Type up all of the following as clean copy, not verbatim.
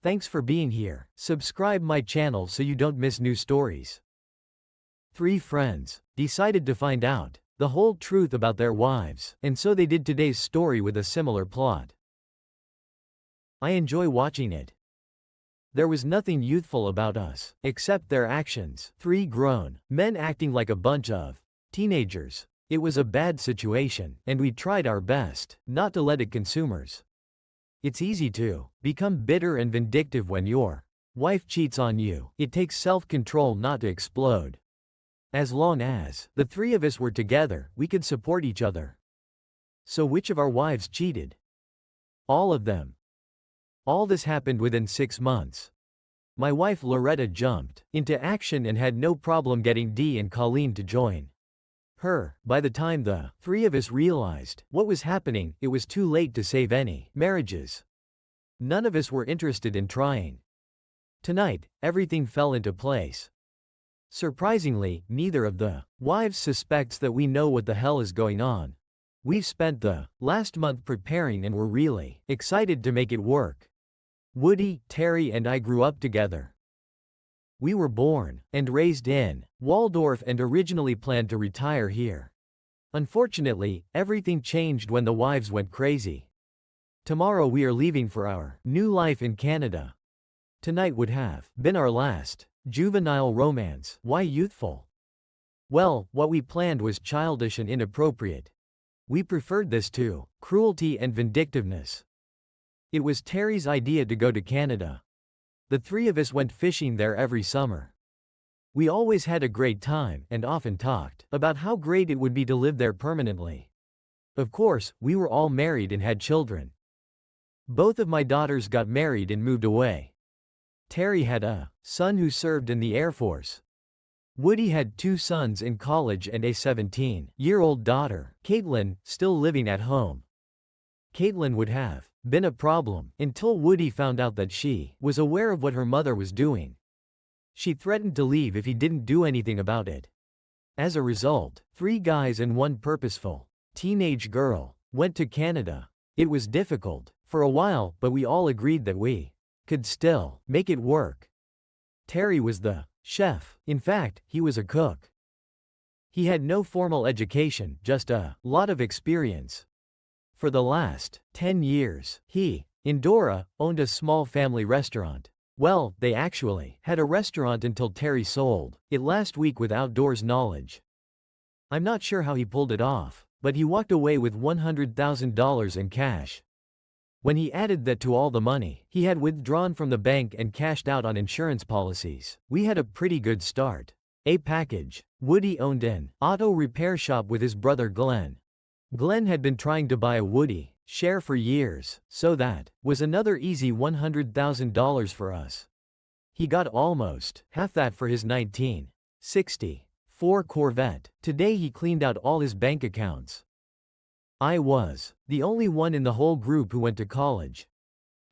Thanks for being here. Subscribe my channel so you don't miss new stories. Three friends decided to find out the whole truth about their wives, and so they did today's story with a similar plot. I enjoy watching it. There was nothing youthful about us, except their actions. Three grown men acting like a bunch of teenagers. It was a bad situation, and we tried our best not to let it consume us. It's easy to become bitter and vindictive when your wife cheats on you. It takes self-control not to explode. As long as the three of us were together, we could support each other. So which of our wives cheated? All of them. All this happened within 6 months. My wife Loretta jumped into action and had no problem getting Dee and Colleen to join her. By the time the three of us realized what was happening, it was too late to save any marriages. None of us were interested in trying. Tonight, everything fell into place. Surprisingly, neither of the wives suspects that we know what the hell is going on. We've spent the last month preparing and we're really excited to make it work. Woody, Terry, and I grew up together. We were born and raised in Waldorf and originally planned to retire here. Unfortunately, everything changed when the wives went crazy. Tomorrow we are leaving for our new life in Canada. Tonight would have been our last juvenile romance. Why youthful? Well, what we planned was childish and inappropriate. We preferred this to cruelty and vindictiveness. It was Terry's idea to go to Canada. The three of us went fishing there every summer. We always had a great time and often talked about how great it would be to live there permanently. Of course, we were all married and had children. Both of my daughters got married and moved away. Terry had a son who served in the Air Force. Woody had 2 sons in college and a 17-year-old daughter, Caitlin, still living at home. Caitlin would have been a problem until Woody found out that she was aware of what her mother was doing. She threatened to leave if he didn't do anything about it. As a result, 3 guys and 1 purposeful teenage girl went to Canada. It was difficult for a while, but we all agreed that we could still make it work. Terry was the chef. In fact, he was a cook. He had no formal education, just a lot of experience. For the last 10 years, he and Dora owned a small family restaurant. Well, they actually had a restaurant until Terry sold it last week without Dora's knowledge. I'm not sure how he pulled it off, but he walked away with $100,000 in cash. When he added that to all the money he had withdrawn from the bank and cashed out on insurance policies, we had a pretty good start. A package. Woody owned an auto repair shop with his brother Glenn. Glenn had been trying to buy a Woody share for years, so that was another easy $100,000 for us. He got almost half that for his 1964 Corvette. Today he cleaned out all his bank accounts. I was the only one in the whole group who went to college.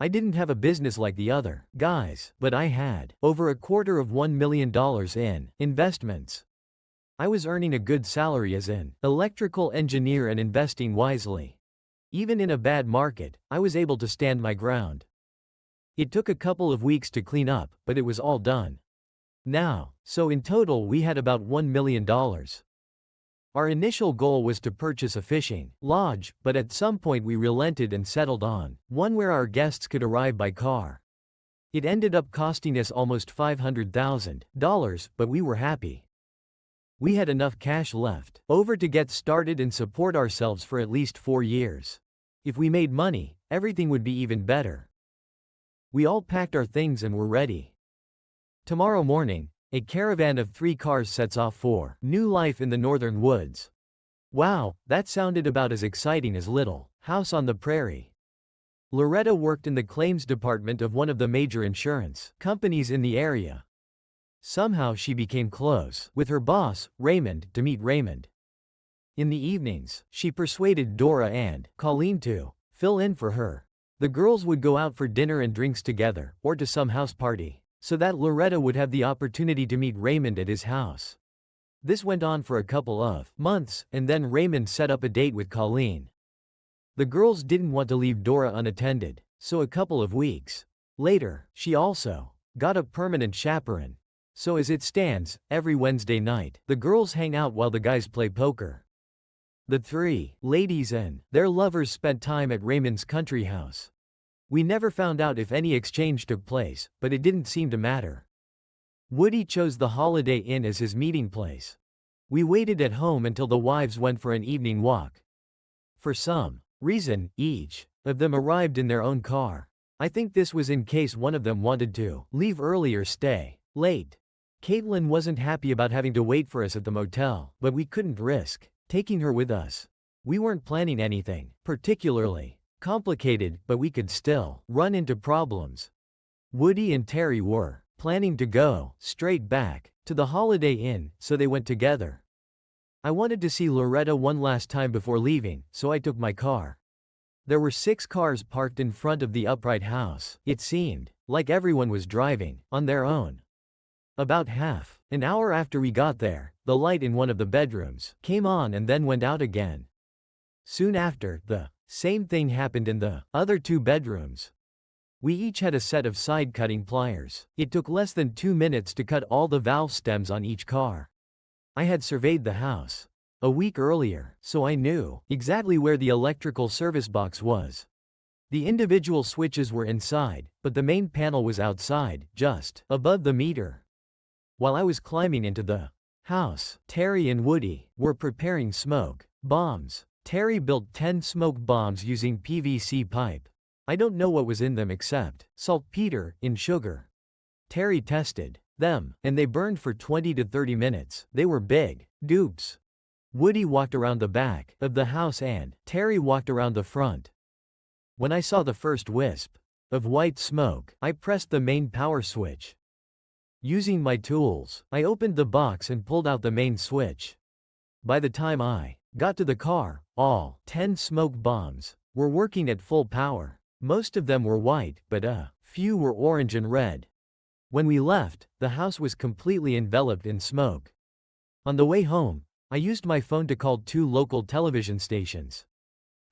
I didn't have a business like the other guys, but I had over $250,000 in investments. I was earning a good salary as an electrical engineer and investing wisely. Even in a bad market, I was able to stand my ground. It took a couple of weeks to clean up, but it was all done now, so in total we had about $1 million. Our initial goal was to purchase a fishing lodge, but at some point we relented and settled on one where our guests could arrive by car. It ended up costing us almost $500,000, but we were happy. We had enough cash left over to get started and support ourselves for at least 4 years. If we made money, everything would be even better. We all packed our things and were ready. Tomorrow morning, a caravan of 3 cars sets off for new life in the northern woods. Wow, that sounded about as exciting as Little House on the Prairie. Loretta worked in the claims department of one of the major insurance companies in the area. Somehow she became close with her boss, Raymond, to meet Raymond. In the evenings, she persuaded Dora and Colleen to fill in for her. The girls would go out for dinner and drinks together, or to some house party, so that Loretta would have the opportunity to meet Raymond at his house. This went on for a couple of months, and then Raymond set up a date with Colleen. The girls didn't want to leave Dora unattended, so a couple of weeks Later, she also got a permanent chaperone. So as it stands, every Wednesday night, the girls hang out while the guys play poker. The three ladies and their lovers spent time at Raymond's country house. We never found out if any exchange took place, but it didn't seem to matter. Woody chose the Holiday Inn as his meeting place. We waited at home until the wives went for an evening walk. For some reason, each of them arrived in their own car. I think this was in case one of them wanted to leave early or stay late. Caitlin wasn't happy about having to wait for us at the motel, but we couldn't risk taking her with us. We weren't planning anything particularly complicated, but we could still run into problems. Woody and Terry were planning to go straight back to the Holiday Inn, so they went together. I wanted to see Loretta one last time before leaving, so I took my car. There were 6 cars parked in front of the upright house. It seemed like everyone was driving on their own. About half an hour after we got there, the light in one of the bedrooms came on and then went out again. Soon after, the same thing happened in the other 2 bedrooms. We each had a set of side-cutting pliers. It took less than 2 minutes to cut all the valve stems on each car. I had surveyed the house a week earlier, so I knew exactly where the electrical service box was. The individual switches were inside, but the main panel was outside, just above the meter. While I was climbing into the house, Terry and Woody were preparing smoke bombs. Terry built 10 smoke bombs using PVC pipe. I don't know what was in them except saltpeter in sugar. Terry tested them, and they burned for 20 to 30 minutes. They were big dupes. Woody walked around the back of the house and Terry walked around the front. When I saw the first wisp of white smoke, I pressed the main power switch. Using my tools, I opened the box and pulled out the main switch. By the time I got to the car, all 10 smoke bombs were working at full power. Most of them were white, but a few were orange and red. When we left, the house was completely enveloped in smoke. On the way home, I used my phone to call 2 local television stations.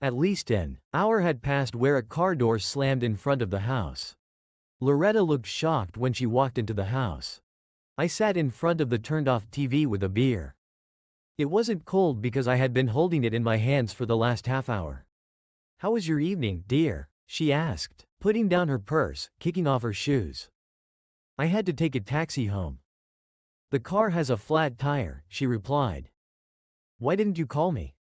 At least an hour had passed where a car door slammed in front of the house. Loretta looked shocked when she walked into the house. I sat in front of the turned-off TV with a beer. It wasn't cold because I had been holding it in my hands for the last half hour. "How was your evening, dear?" she asked, putting down her purse, kicking off her shoes. "I had to take a taxi home." "The car has a flat tire," she replied. "Why didn't you call me?"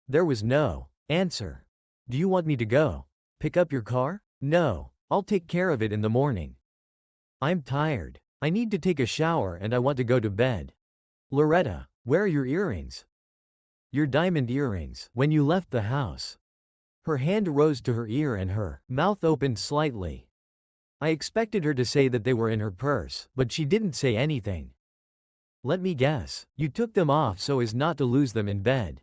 There was no answer. "Do you want me to go pick up your car?" "No, I'll take care of it in the morning." "I'm tired. I need to take a shower and I want to go to bed." "Loretta, where are your earrings?" "Your diamond earrings, when you left the house." Her hand rose to her ear and her mouth opened slightly. I expected her to say that they were in her purse, but she didn't say anything. "Let me guess, you took them off so as not to lose them in bed.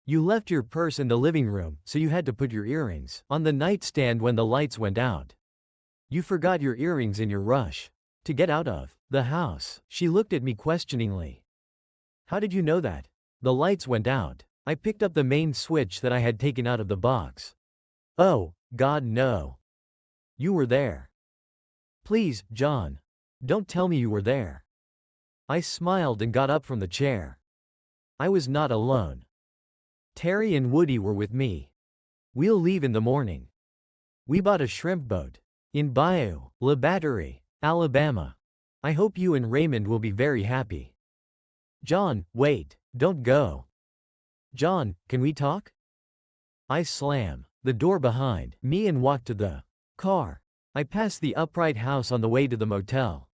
You left your purse in the living room, so you had to put your earrings on the nightstand when the lights went out. You forgot your earrings in your rush to get out of the house." She looked at me questioningly. "How did you know that?" "The lights went out. I picked up the main switch that I had taken out of the box." "Oh, God, no. You were there." "Please, John. Don't tell me you were there." I smiled and got up from the chair. I was not alone. Terry and Woody were with me. "We'll leave in the morning. We bought a shrimp boat in Bayou La Batterie, Alabama. I hope you and Raymond will be very happy." "John, wait, don't go." "John, can we talk?" I slammed the door behind me and walked to the car. I passed the upright house on the way to the motel.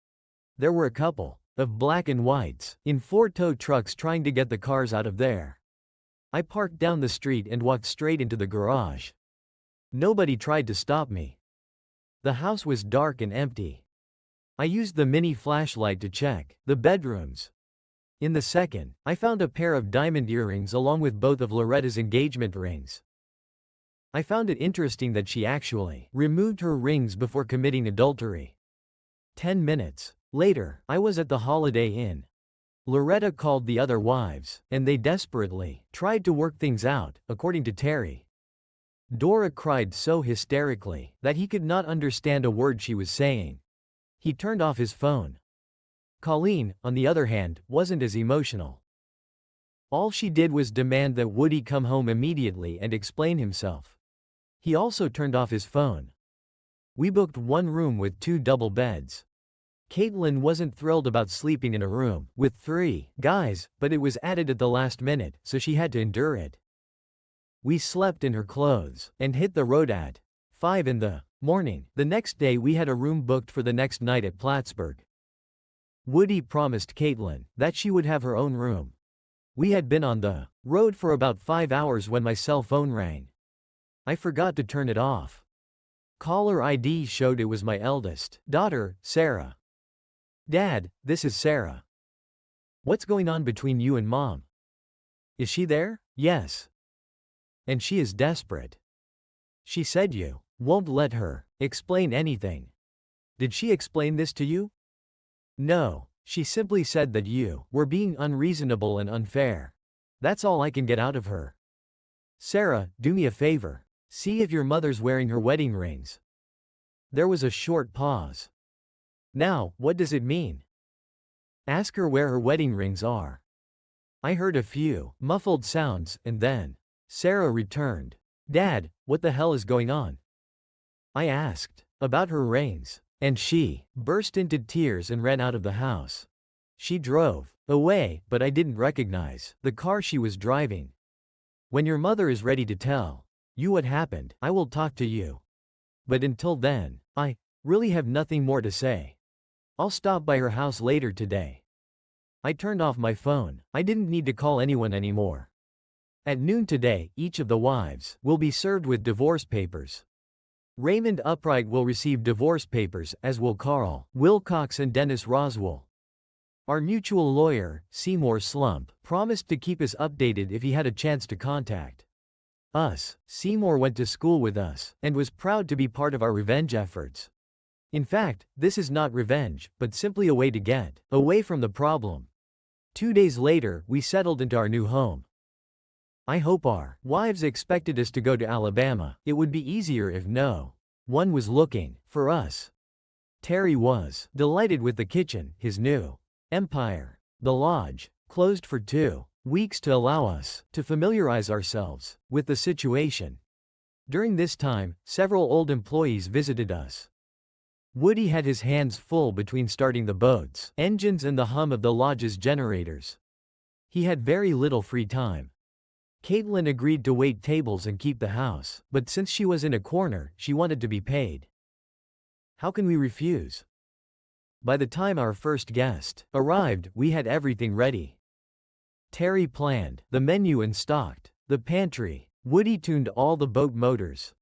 There were a couple of black and whites in 4 tow trucks trying to get the cars out of there. I parked down the street and walked straight into the garage. Nobody tried to stop me. The house was dark and empty. I used the mini flashlight to check the bedrooms. In the second, I found a pair of diamond earrings along with both of Loretta's engagement rings. I found it interesting that she actually removed her rings before committing adultery. 10 minutes later, I was at the Holiday Inn. Loretta called the other wives, and they desperately tried to work things out, according to Terry. Dora cried so hysterically that he could not understand a word she was saying. He turned off his phone. Colleen, on the other hand, wasn't as emotional. All she did was demand that Woody come home immediately and explain himself. He also turned off his phone. We booked one room with 2 double beds. Caitlin wasn't thrilled about sleeping in a room with 3 guys, but it was added at the last minute, so she had to endure it. We slept in her clothes and hit the road at 5 in the morning. The next day we had a room booked for the next night at Plattsburgh. Woody promised Caitlin that she would have her own room. We had been on the road for about 5 hours when my cell phone rang. I forgot to turn it off. Caller ID showed it was my eldest daughter, Sarah. "Dad, this is Sarah. What's going on between you and Mom? Is she there?" "Yes. And she is desperate. She said you won't let her explain anything." "Did she explain this to you?" "No, she simply said that you were being unreasonable and unfair. That's all I can get out of her." "Sarah, do me a favor. See if your mother's wearing her wedding rings." There was a short pause. "Now, what does it mean?" "Ask her where her wedding rings are." I heard a few muffled sounds, and then Sarah returned. "Dad, what the hell is going on?" I asked about her rings, and she burst into tears and ran out of the house. She drove away, but I didn't recognize the car she was driving. When your mother is ready to tell you what happened, I will talk to you. But until then, I really have nothing more to say. I'll stop by her house later today. I turned off my phone. I didn't need to call anyone anymore. At noon today, each of the wives will be served with divorce papers. Raymond Upright will receive divorce papers, as will Carl Wilcox and Dennis Roswell. Our mutual lawyer, Seymour Slump, promised to keep us updated if he had a chance to contact us. Seymour went to school with us and was proud to be part of our revenge efforts. In fact, this is not revenge, but simply a way to get away from the problem. 2 days later, we settled into our new home. I hope our wives expected us to go to Alabama. It would be easier if no one was looking for us. Terry was delighted with the kitchen, his new empire. The lodge closed for 2 weeks to allow us to familiarize ourselves with the situation. During this time, several old employees visited us. Woody had his hands full between starting the boat's engines and the hum of the lodge's generators. He had very little free time. Caitlin agreed to wait tables and keep the house, but since she was in a corner, she wanted to be paid. How can we refuse? By the time our first guest arrived, we had everything ready. Terry planned the menu and stocked the pantry. Woody tuned all the boat motors.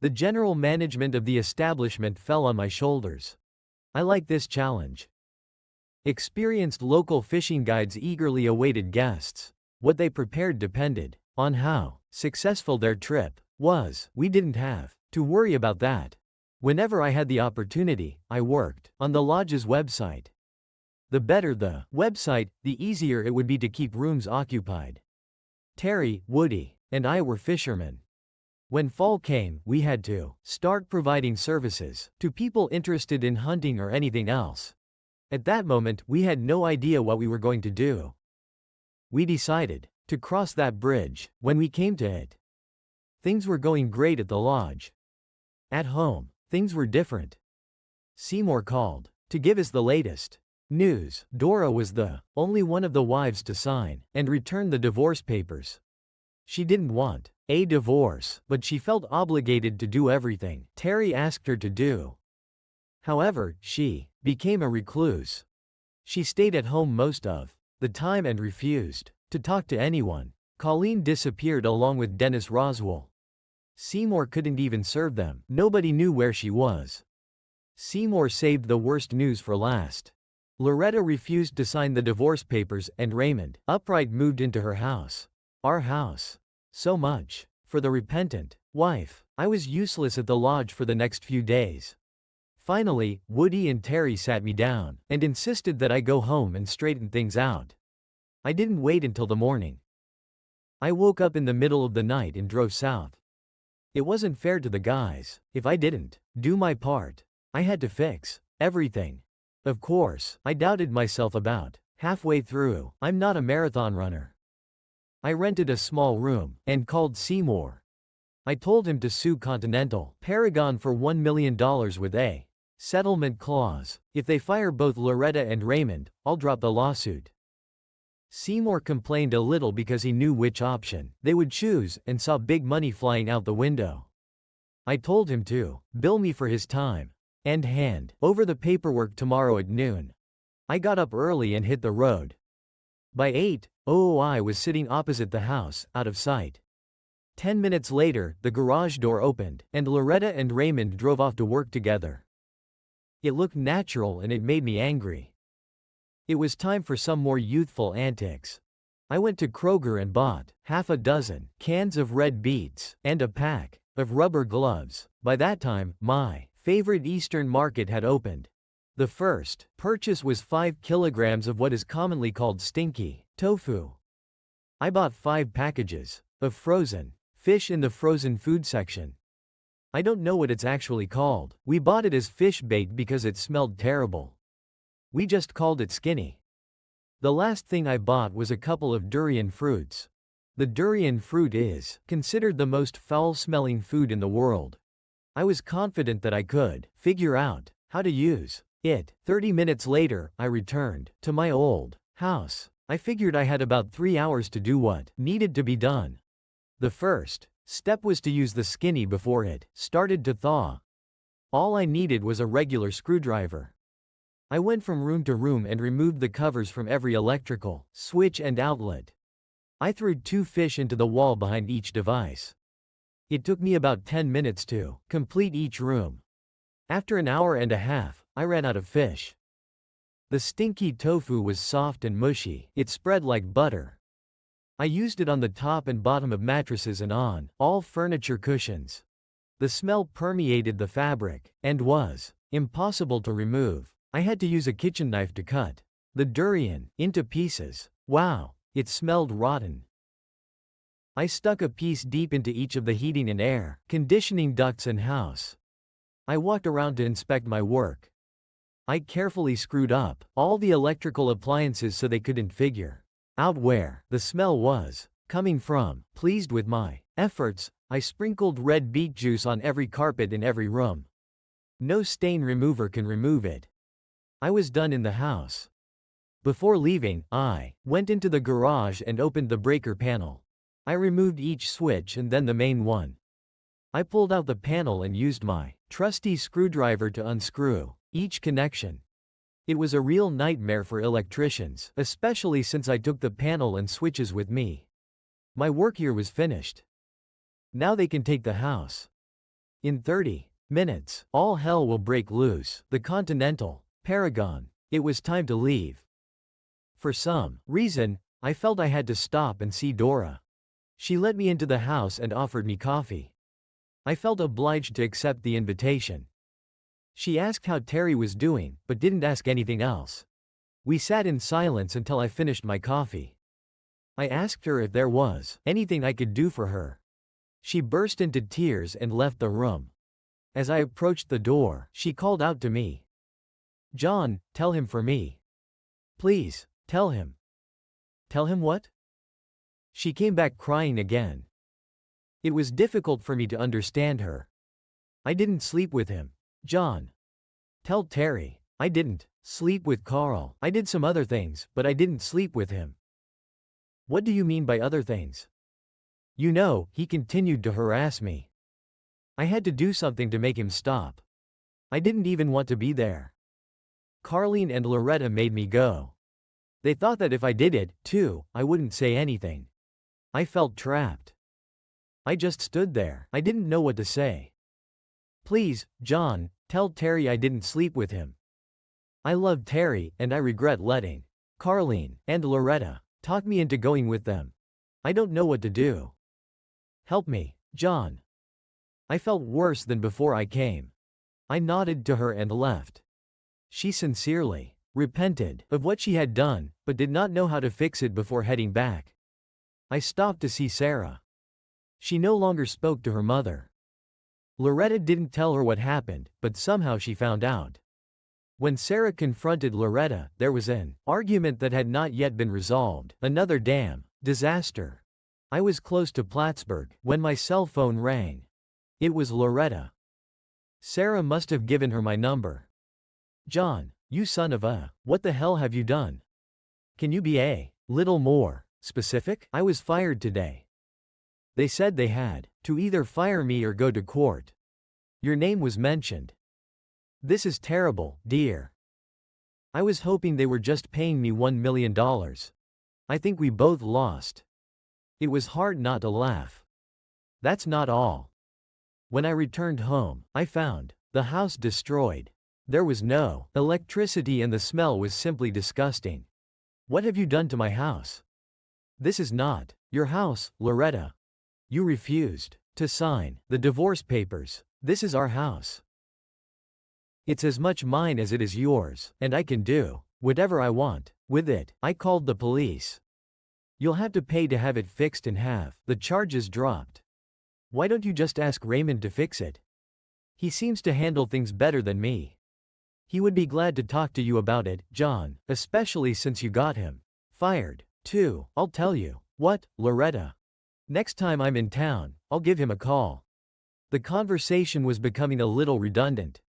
The general management of the establishment fell on my shoulders. I like this challenge. Experienced local fishing guides eagerly awaited guests. What they prepared depended on how successful their trip was. We didn't have to worry about that. Whenever I had the opportunity, I worked on the lodge's website. The better the website, the easier it would be to keep rooms occupied. Terry, Woody, and I were fishermen. When fall came, we had to start providing services to people interested in hunting or anything else. At that moment, we had no idea what we were going to do. We decided to cross that bridge when we came to it. Things were going great at the lodge. At home, things were different. Seymour called to give us the latest news. Dora was the only one of the wives to sign and return the divorce papers. She didn't want a divorce, but she felt obligated to do everything Terry asked her to do. However, she became a recluse. She stayed at home most of the time and refused to talk to anyone. Colleen disappeared along with Dennis Roswell. Seymour couldn't even serve them. Nobody knew where she was. Seymour saved the worst news for last. Loretta refused to sign the divorce papers and Raymond Upright moved into her house. Our house. So much for the repentant wife. I was useless at the lodge for the next few days. Finally, Woody and Terry sat me down and insisted that I go home and straighten things out. I didn't wait until the morning. I woke up in the middle of the night and drove south. It wasn't fair to the guys. If I didn't do my part, I had to fix everything. Of course, I doubted myself about halfway through. I'm not a marathon runner. I rented a small room and called Seymour. I told him to sue Continental Paragon for $1 million with a settlement clause. If they fire both Loretta and Raymond, I'll drop the lawsuit. Seymour complained a little because he knew which option they would choose and saw big money flying out the window. I told him to bill me for his time and hand over the paperwork tomorrow at noon. I got up early and hit the road. By 8:00 I was sitting opposite the house, out of sight. 10 minutes later, the garage door opened, and Loretta and Raymond drove off to work together. It looked natural and it made me angry. It was time for some more youthful antics. I went to Kroger and bought half a dozen cans of red beets and a pack of rubber gloves. By that time, my favorite Eastern market had opened. The first purchase was 5 kilograms of what is commonly called stinky tofu. I bought 5 packages of frozen fish in the frozen food section. I don't know what it's actually called. We bought it as fish bait because it smelled terrible. We just called it skinny. The last thing I bought was a couple of durian fruits. The durian fruit is considered the most foul-smelling food in the world. I was confident that I could figure out how to use it. 30 minutes later, I returned to my old house. I figured I had about 3 hours to do what needed to be done. The first step was to use the skinny before it started to thaw. All I needed was a regular screwdriver. I went from room to room and removed the covers from every electrical switch and outlet. I threw 2 fish into the wall behind each device. It took me about 10 minutes to complete each room. After an hour and a half, I ran out of fish. The stinky tofu was soft and mushy. It spread like butter. I used it on the top and bottom of mattresses and on all furniture cushions. The smell permeated the fabric and was impossible to remove. I had to use a kitchen knife to cut the durian into pieces. Wow, it smelled rotten. I stuck a piece deep into each of the heating and air conditioning ducts and house. I walked around to inspect my work. I carefully screwed up all the electrical appliances so they couldn't figure out where the smell was coming from. Pleased with my efforts, I sprinkled red beet juice on every carpet in every room. No stain remover can remove it. I was done in the house. Before leaving, I went into the garage and opened the breaker panel. I removed each switch and then the main one. I pulled out the panel and used my trusty screwdriver to unscrew each connection. It was a real nightmare for electricians, especially since I took the panel and switches with me. My work here was finished. Now they can take the house. In 30 minutes, all hell will break loose. The Continental Paragon. It was time to leave. For some reason, I felt I had to stop and see Dora. She let me into the house and offered me coffee. I felt obliged to accept the invitation. She asked how Terry was doing, but didn't ask anything else. We sat in silence until I finished my coffee. I asked her if there was anything I could do for her. She burst into tears and left the room. As I approached the door, she called out to me, "John, tell him for me. Please, tell him." Tell him what? She came back crying again. It was difficult for me to understand her. I didn't sleep with him. John. Tell Terry. I didn't sleep with Carl. I did some other things, but I didn't sleep with him. What do you mean by other things? You know, he continued to harass me. I had to do something to make him stop. I didn't even want to be there. Carlene and Loretta made me go. They thought that if I did it, too, I wouldn't say anything. I felt trapped. I just stood there. I didn't know what to say. Please, John, tell Terry I didn't sleep with him. I love Terry, and I regret letting Carlene and Loretta talk me into going with them. I don't know what to do. Help me, John. I felt worse than before I came. I nodded to her and left. She sincerely repented of what she had done, but did not know how to fix it before heading back. I stopped to see Sarah. She no longer spoke to her mother. Loretta didn't tell her what happened, but somehow she found out. When Sarah confronted Loretta, there was an argument that had not yet been resolved. Another damn disaster. I was close to Plattsburgh when my cell phone rang. It was Loretta. Sarah must have given her my number. John, you son of a, what the hell have you done? Can you be a little more specific? I was fired today. They said they had to either fire me or go to court. Your name was mentioned. This is terrible, dear. I was hoping they were just paying me $1 million. I think we both lost. It was hard not to laugh. That's not all. When I returned home, I found the house destroyed. There was no electricity and the smell was simply disgusting. What have you done to my house? This is not your house, Loretta. You refused to sign the divorce papers. This is our house. It's as much mine as it is yours, and I can do whatever I want with it. I called the police. You'll have to pay to have it fixed and have the charges dropped. Why don't you just ask Raymond to fix it? He seems to handle things better than me. He would be glad to talk to you about it, John, especially since you got him fired, too. I'll tell you what, Loretta. Next time I'm in town, I'll give him a call. The conversation was becoming a little redundant.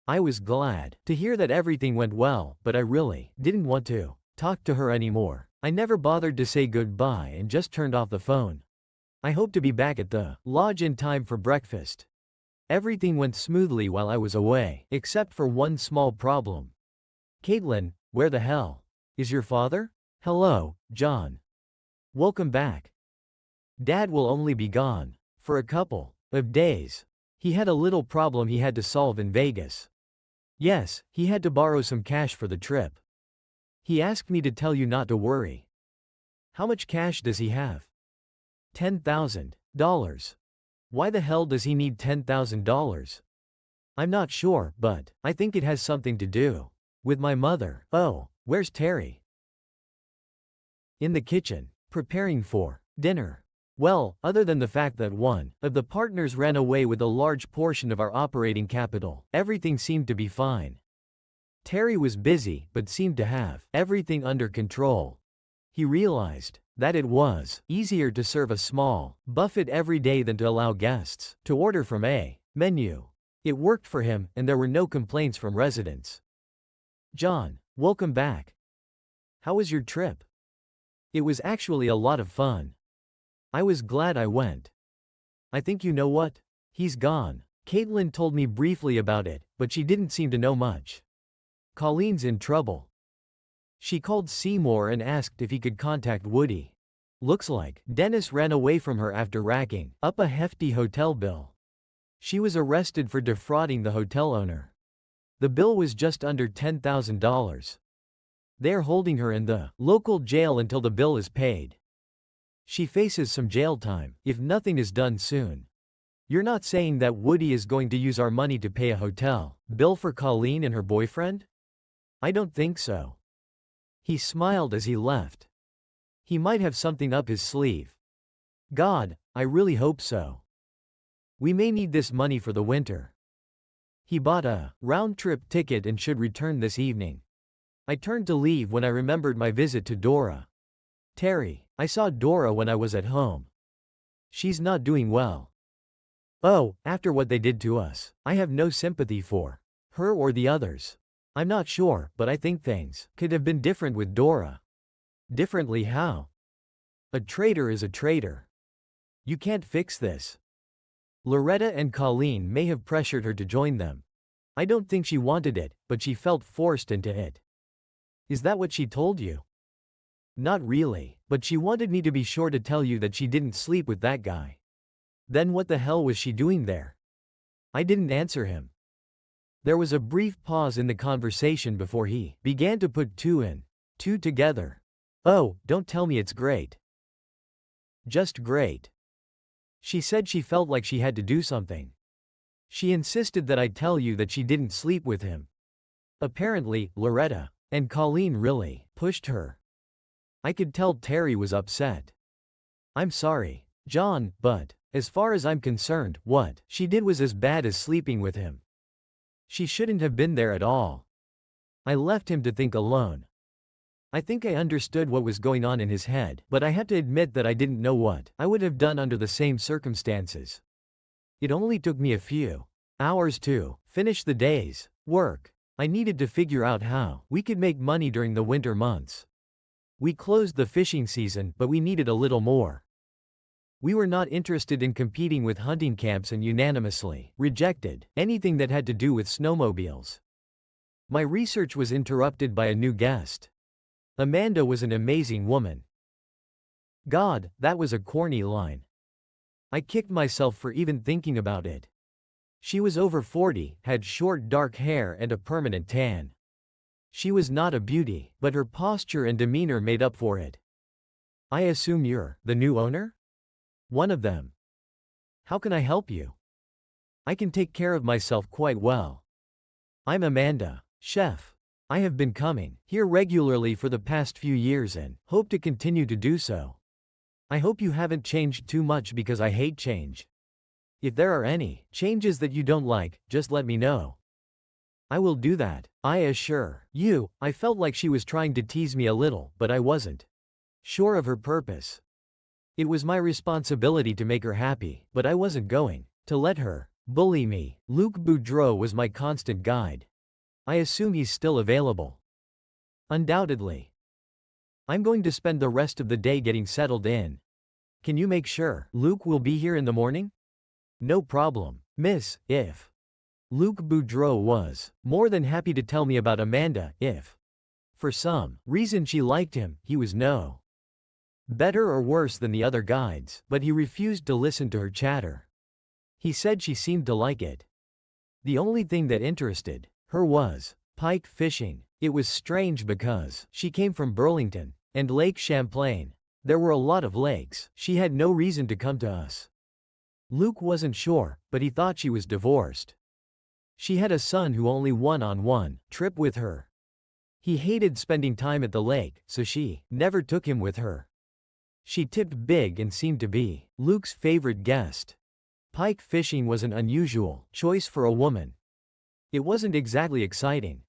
I was glad to hear that everything went well, but I really didn't want to talk to her anymore. I never bothered to say goodbye and just turned off the phone. I hope to be back at the lodge in time for breakfast. Everything went smoothly while I was away, except for one small problem. Caitlin, where the hell is your father? Hello, John. Welcome back. Dad will only be gone for a couple of days. He had a little problem he had to solve in Vegas. Yes, he had to borrow some cash for the trip. He asked me to tell you not to worry. How much cash does he have? $10,000. Why the hell does he need $10,000? I'm not sure, but I think it has something to do with my mother. Oh, where's Terry? In the kitchen, preparing for dinner. Well, other than the fact that one of the partners ran away with a large portion of our operating capital, everything seemed to be fine. Terry was busy but seemed to have everything under control. He realized that it was easier to serve a small buffet every day than to allow guests to order from a menu. It worked for him, and there were no complaints from residents. John, welcome back. How was your trip? It was actually a lot of fun. I was glad I went. I think you know what? He's gone. Caitlin told me briefly about it, but she didn't seem to know much. Colleen's in trouble. She called Seymour and asked if he could contact Woody. Looks like Dennis ran away from her after racking up a hefty hotel bill. She was arrested for defrauding the hotel owner. The bill was just under $10,000. They're holding her in the local jail until the bill is paid. She faces some jail time if nothing is done soon. You're not saying that Woody is going to use our money to pay a hotel bill for Colleen and her boyfriend? I don't think so. He smiled as he left. He might have something up his sleeve. God, I really hope so. We may need this money for the winter. He bought a round-trip ticket and should return this evening. I turned to leave when I remembered my visit to Dora. Terry, I saw Dora when I was at home. She's not doing well. Oh, after what they did to us, I have no sympathy for her or the others. I'm not sure, but I think things could have been different with Dora. Differently how? A traitor is a traitor. You can't fix this. Loretta and Colleen may have pressured her to join them. I don't think she wanted it, but she felt forced into it. Is that what she told you? Not really, but she wanted me to be sure to tell you that she didn't sleep with that guy. Then what the hell was she doing there? I didn't answer him. There was a brief pause in the conversation before he began to put two and two together. Oh, don't tell me it's great. Just great. She said she felt like she had to do something. She insisted that I tell you that she didn't sleep with him. Apparently, Loretta and Colleen really pushed her. I could tell Terry was upset. I'm sorry, John, but As far as I'm concerned, what she did was as bad as sleeping with him. She shouldn't have been there at all. I left him to think alone. I think I understood what was going on in his head, but I had to admit that I didn't know what I would have done under the same circumstances. It only took me a few hours to finish the day's work. I needed to figure out how we could make money during the winter months. We closed the fishing season, but we needed a little more. We were not interested in competing with hunting camps and unanimously rejected anything that had to do with snowmobiles. My research was interrupted by a new guest. Amanda was an amazing woman. God, that was a corny line. I kicked myself for even thinking about it. She was over 40, had short dark hair and a permanent tan. She was not a beauty, but her posture and demeanor made up for it. I assume you're the new owner? One of them. How can I help you? I can take care of myself quite well. I'm Amanda, chef. I have been coming here regularly for the past few years and hope to continue to do so. I hope you haven't changed too much because I hate change. If there are any changes that you don't like, just let me know. I will do that, I assure you. I felt like she was trying to tease me a little, but I wasn't sure of her purpose. It was my responsibility to make her happy, but I wasn't going to let her bully me. Luc Boudreau was my constant guide. I assume he's still available. Undoubtedly. I'm going to spend the rest of the day getting settled in. Can you make sure Luc will be here in the morning? No problem, miss. If Luc Boudreau was more than happy to tell me about Amanda. If for some reason she liked him, he was no better or worse than the other guides, but he refused to listen to her chatter. He said she seemed to like it. The only thing that interested her was pike fishing. It was strange because she came from Burlington and Lake Champlain. There were a lot of lakes. She had no reason to come to us. Luc wasn't sure, but he thought she was divorced. She had a son who only one-on-one trip with her. He hated spending time at the lake, so she never took him with her. She tipped big and seemed to be Luc's favorite guest. Pike fishing was an unusual choice for a woman. It wasn't exactly exciting.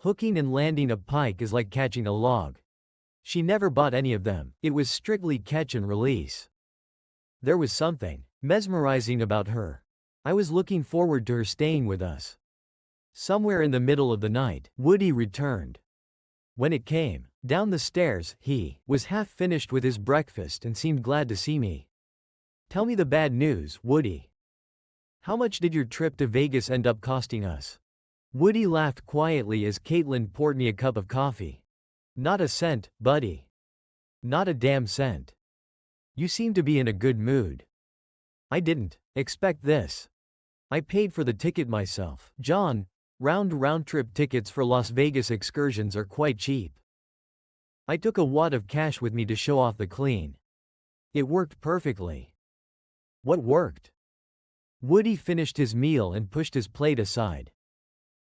Hooking and landing a pike is like catching a log. She never bought any of them. It was strictly catch and release. There was something mesmerizing about her. I was looking forward to her staying with us. Somewhere in the middle of the night, Woody returned. When it came down the stairs, he was half finished with his breakfast and seemed glad to see me. Tell me the bad news, Woody. How much did your trip to Vegas end up costing us? Woody laughed quietly as Caitlin poured me a cup of coffee. Not a cent, buddy. Not a damn cent. You seem to be in a good mood. I didn't expect this. I paid for the ticket myself. John, round-trip tickets for Las Vegas excursions are quite cheap. I took a wad of cash with me to show off the clean. It worked perfectly. What worked? Woody finished his meal and pushed his plate aside.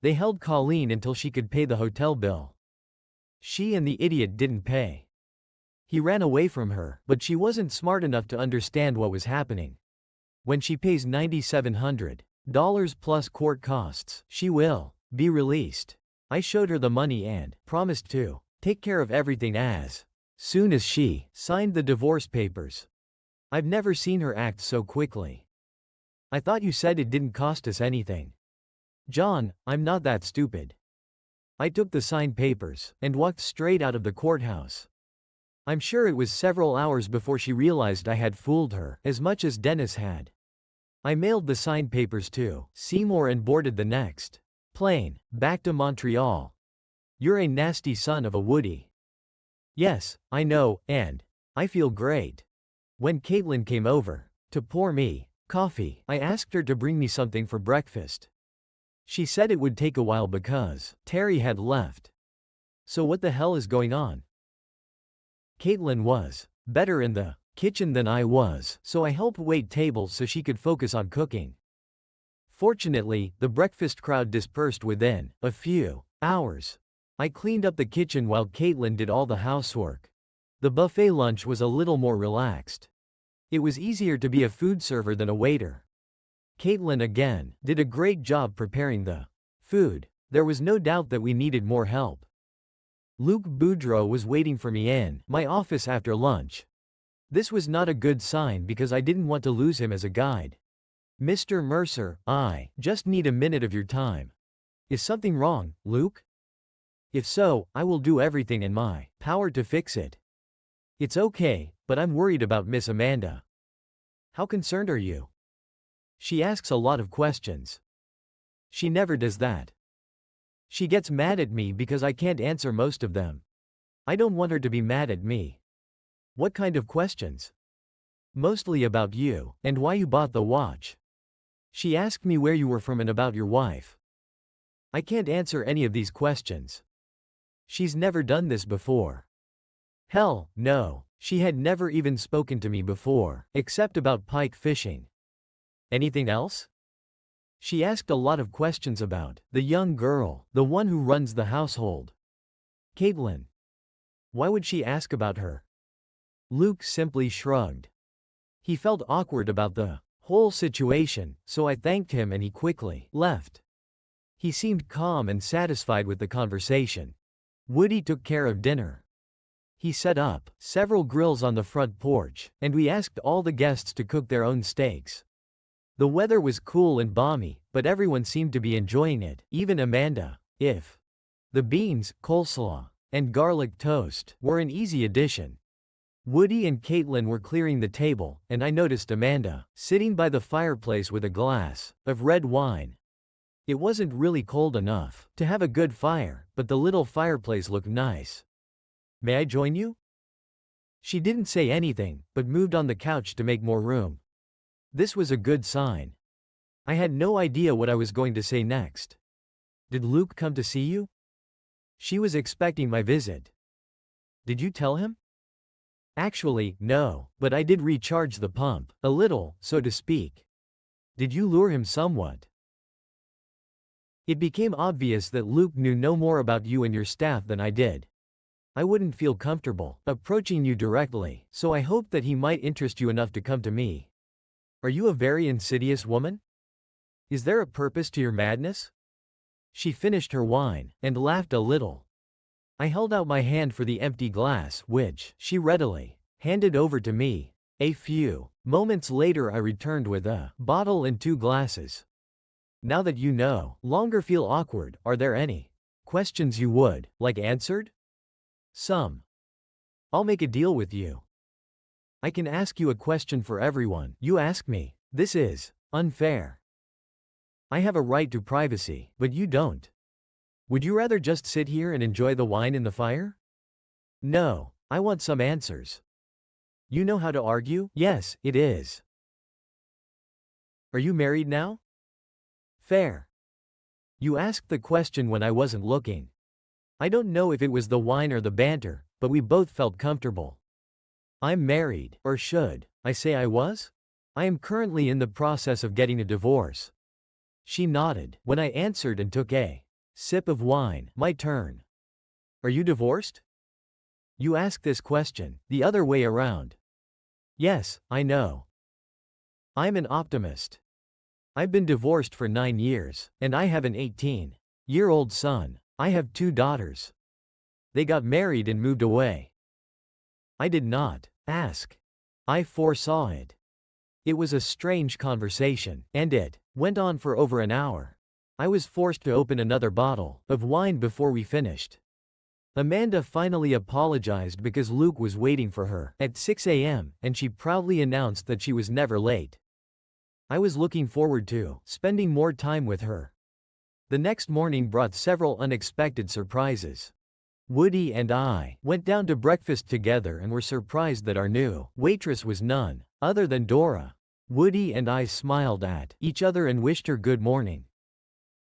They held Colleen until she could pay the hotel bill. She and the idiot didn't pay. He ran away from her, but she wasn't smart enough to understand what was happening. When she pays $9,700 plus court costs, she will be released. I showed her the money and promised to take care of everything as soon as she signed the divorce papers. I've never seen her act so quickly. I thought you said it didn't cost us anything. John, I'm not that stupid. I took the signed papers and walked straight out of the courthouse. I'm sure it was several hours before she realized I had fooled her as much as Dennis had. I mailed the signed papers to Seymour and boarded the next plane back to Montreal. You're a nasty son of a Woody. Yes, I know, and I feel great. When Caitlin came over to pour me coffee, I asked her to bring me something for breakfast. She said it would take a while because Terry had left. So what the hell is going on? Caitlin was better in the kitchen than I was, so I helped wait tables so she could focus on cooking. Fortunately, the breakfast crowd dispersed within a few hours. I cleaned up the kitchen while Caitlin did all the housework. The buffet lunch was a little more relaxed. It was easier to be a food server than a waiter. Caitlin again did a great job preparing the food. There was no doubt that we needed more help. Luke Boudreau was waiting for me in my office after lunch. This was not a good sign because I didn't want to lose him as a guide. "Mr. Mercer, I just need a minute of your time." "Is something wrong, Luke?" "If so, I will do everything in my power to fix it." "It's okay, but I'm worried about Miss Amanda." "How concerned are you?" "She asks a lot of questions." "She never does that." "She gets mad at me because I can't answer most of them." "I don't want her to be mad at me." "What kind of questions?" "Mostly about you, and why you bought the watch." "She asked me where you were from and about your wife." "I can't answer any of these questions." "She's never done this before." "Hell, no. She had never even spoken to me before, except about pike fishing." "Anything else?" "She asked a lot of questions about the young girl, the one who runs the household." "Caitlin. Why would she ask about her?" Luke simply shrugged. He felt awkward about the whole situation, so I thanked him and he quickly left. He seemed calm and satisfied with the conversation. Woody took care of dinner. He set up several grills on the front porch, and we asked all the guests to cook their own steaks. The weather was cool and balmy, but everyone seemed to be enjoying it, even Amanda. If the beans, coleslaw, and garlic toast were an easy addition. Woody and Caitlin were clearing the table, and I noticed Amanda sitting by the fireplace with a glass of red wine. It wasn't really cold enough to have a good fire, but the little fireplace looked nice. "May I join you?" She didn't say anything, but moved on the couch to make more room. This was a good sign. I had no idea what I was going to say next. "Did Luke come to see you?" She was expecting my visit. "Did you tell him?" "Actually, no, but I did recharge the pump, a little, so to speak." "Did you lure him somewhat?" It became obvious that Luke knew no more about you and your staff than I did. I wouldn't feel comfortable approaching you directly, so I hoped that he might interest you enough to come to me. "Are you a very insidious woman? Is there a purpose to your madness?" She finished her wine, and laughed a little. I held out my hand for the empty glass, which she readily handed over to me. A few moments later I returned with a bottle and 2 glasses. "Now that you no longer feel awkward, are there any questions you would like answered?" "Some." "I'll make a deal with you. I can ask you a question for everyone you ask me. This is unfair. I have a right to privacy, but you don't. Would you rather just sit here and enjoy the wine in the fire?" "No, I want some answers." "You know how to argue?" "Yes, it is." "Are you married now?" "Fair." "You asked the question when I wasn't looking." I don't know if it was the wine or the banter, but we both felt comfortable. "I'm married, or should I say I was? I am currently in the process of getting a divorce." She nodded when I answered and took a sip of wine. My turn. "Are you divorced?" "You asked this question the other way around." "Yes, I know. I'm an optimist. I've been divorced for 9 years, and I have an 18-year-old son. I have 2 daughters. They got married and moved away." I did not ask. I foresaw it. It was a strange conversation, and it went on for over an hour. I was forced to open another bottle of wine before we finished. Amanda finally apologized because Luke was waiting for her at 6 a.m., and she proudly announced that she was never late. I was looking forward to spending more time with her. The next morning brought several unexpected surprises. Woody and I went down to breakfast together and were surprised that our new waitress was none other than Dora. Woody and I smiled at each other and wished her good morning.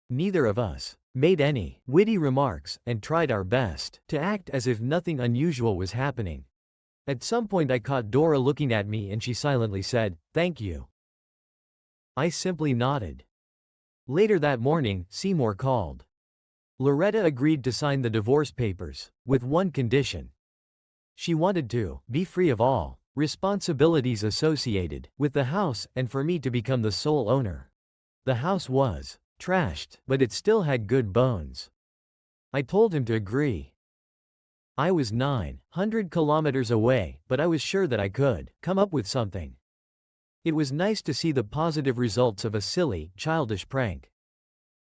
Neither of us made any witty remarks and tried our best to act as if nothing unusual was happening. At some point I caught Dora looking at me and she silently said, "Thank you." I simply nodded. Later that morning, Seymour called. Loretta agreed to sign the divorce papers, with one condition. She wanted to be free of all responsibilities associated with the house, and for me to become the sole owner. The house was trashed, but it still had good bones. I told him to agree. I was 900 kilometers away, but I was sure that I could come up with something. It was nice to see the positive results of a silly, childish prank.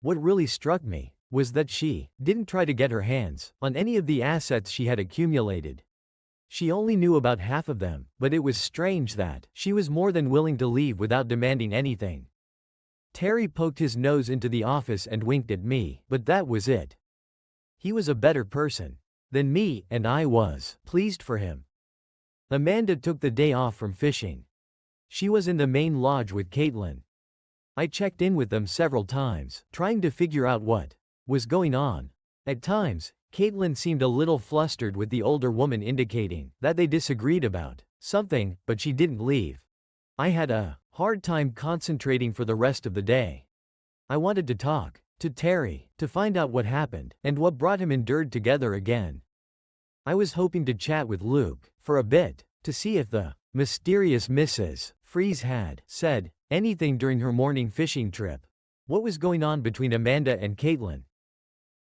What really struck me was that she didn't try to get her hands on any of the assets she had accumulated. She only knew about half of them, but it was strange that she was more than willing to leave without demanding anything. Terry poked his nose into the office and winked at me, but that was it. He was a better person than me, and I was pleased for him. Amanda took the day off from fishing. She was in the main lodge with Caitlin. I checked in with them several times, trying to figure out what was going on. At times, Caitlin seemed a little flustered, with the older woman indicating that they disagreed about something, but she didn't leave. I had a hard time concentrating for the rest of the day. I wanted to talk to Terry, to find out what happened, and what brought him endured together again. I was hoping to chat with Luke for a bit, to see if the mysterious Mrs. Freeze had said anything during her morning fishing trip. What was going on between Amanda and Caitlin?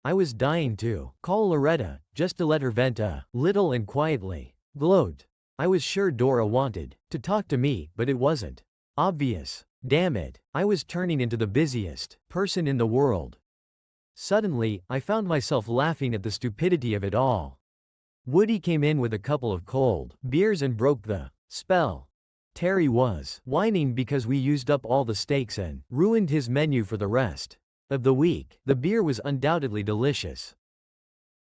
I was dying to call Loretta, just to let her vent a little and quietly gloat. I was sure Dora wanted to talk to me, but it wasn't obvious. Damn it, I was turning into the busiest person in the world. Suddenly, I found myself laughing at the stupidity of it all. Woody came in with a couple of cold beers and broke the spell. Terry was whining because we used up all the steaks and ruined his menu for the rest of the week. The beer was undoubtedly delicious.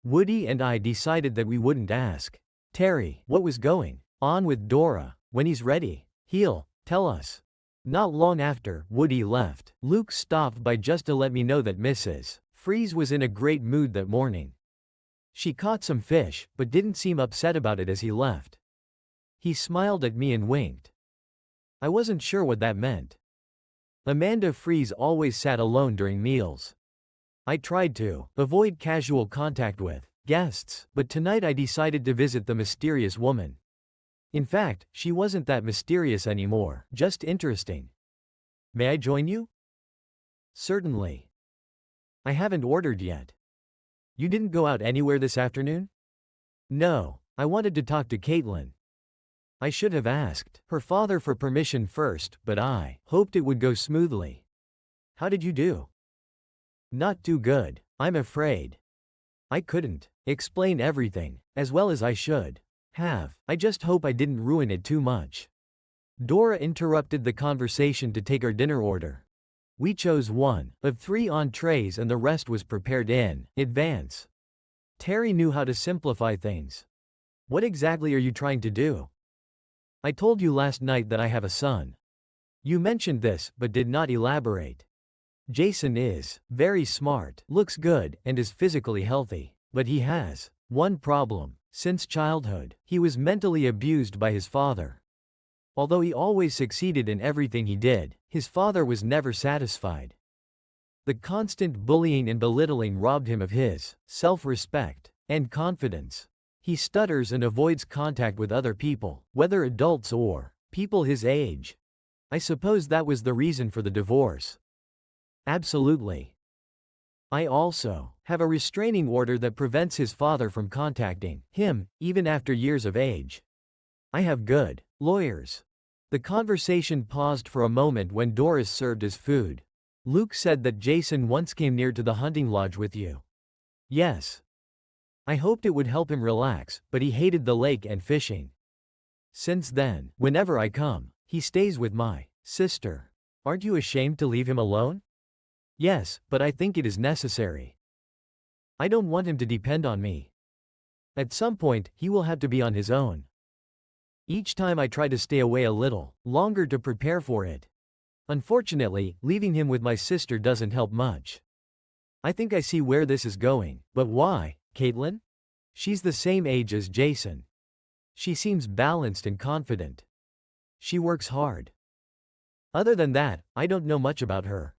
Woody and I decided that we wouldn't ask Terry what was going on with Dora. When he's ready, he'll tell us. Not long after Woody left, Luke stopped by just to let me know that Mrs. Freeze was in a great mood that morning. She caught some fish, but didn't seem upset about it as he left. He smiled at me and winked. I wasn't sure what that meant. Amanda Freeze always sat alone during meals. I tried to avoid casual contact with guests, but tonight I decided to visit the mysterious woman. In fact, she wasn't that mysterious anymore, just interesting. May I join you? Certainly. I haven't ordered yet. You didn't go out anywhere this afternoon? No, I wanted to talk to Caitlin. I should have asked her father for permission first, but I hoped it would go smoothly. How did you do? Not too good, I'm afraid. I couldn't explain everything as well as I should have. I just hope I didn't ruin it too much. Dora interrupted the conversation to take our dinner order. We chose one of 3 entrees and the rest was prepared in advance. Terry knew how to simplify things. What exactly are you trying to do? I told you last night that I have a son. You mentioned this, but did not elaborate. Jason is very smart, looks good, and is physically healthy. But he has one problem. Since childhood, he was mentally abused by his father. Although he always succeeded in everything he did, his father was never satisfied. The constant bullying and belittling robbed him of his self-respect and confidence. He stutters and avoids contact with other people, whether adults or people his age. I suppose that was the reason for the divorce. Absolutely. I also have a restraining order that prevents his father from contacting him, even after years of age. I have good lawyers. The conversation paused for a moment when Doris served his food. Luke said that Jason once came near to the hunting lodge with you. Yes. I hoped it would help him relax, but he hated the lake and fishing. Since then, whenever I come, he stays with my sister. Aren't you ashamed to leave him alone? Yes, but I think it is necessary. I don't want him to depend on me. At some point, he will have to be on his own. Each time I try to stay away a little longer to prepare for it. Unfortunately, leaving him with my sister doesn't help much. I think I see where this is going, but why, Caitlin? She's the same age as Jason. She seems balanced and confident. She works hard. Other than that, I don't know much about her.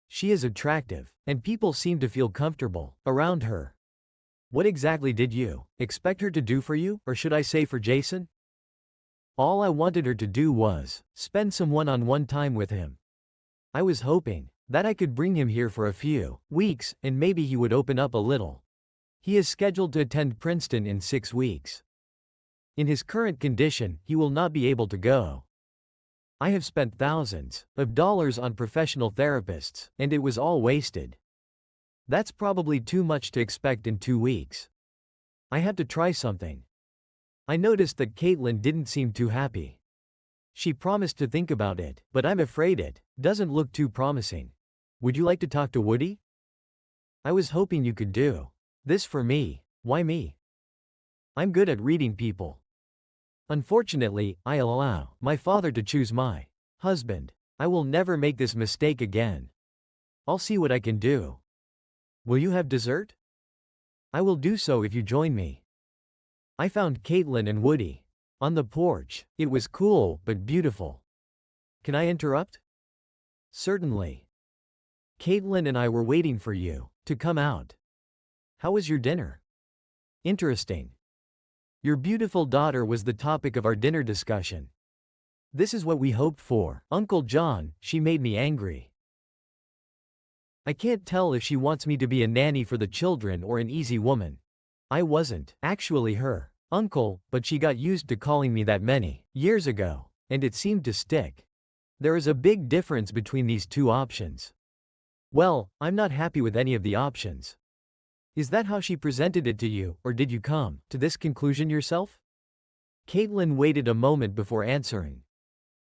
She is attractive, and people seem to feel comfortable around her. What exactly did you expect her to do for you, or should I say for Jason? All I wanted her to do was spend some one-on-one time with him. I was hoping that I could bring him here for a few weeks and maybe he would open up a little. He is scheduled to attend Princeton in 6 weeks. In his current condition, he will not be able to go. I have spent thousands of dollars on professional therapists, and it was all wasted. That's probably too much to expect in 2 weeks. I had to try something. I noticed that Caitlin didn't seem too happy. She promised to think about it, but I'm afraid it doesn't look too promising. Would you like to talk to Woody? I was hoping you could do this for me. Why me? I'm good at reading people. Unfortunately, I'll allow my father to choose my husband. I will never make this mistake again. I'll see what I can do. Will you have dessert? I will do so if you join me. I found Caitlin and Woody on the porch. It was cool but beautiful. Can I interrupt? Certainly. Caitlin and I were waiting for you to come out. How was your dinner? Interesting. Your beautiful daughter was the topic of our dinner discussion. This is what we hoped for. Uncle John, she made me angry. I can't tell if she wants me to be a nanny for the children or an easy woman. I wasn't actually her uncle, but she got used to calling me that many years ago, and it seemed to stick. There is a big difference between these two options. Well, I'm not happy with any of the options. Is that how she presented it to you, or did you come to this conclusion yourself? Caitlin waited a moment before answering.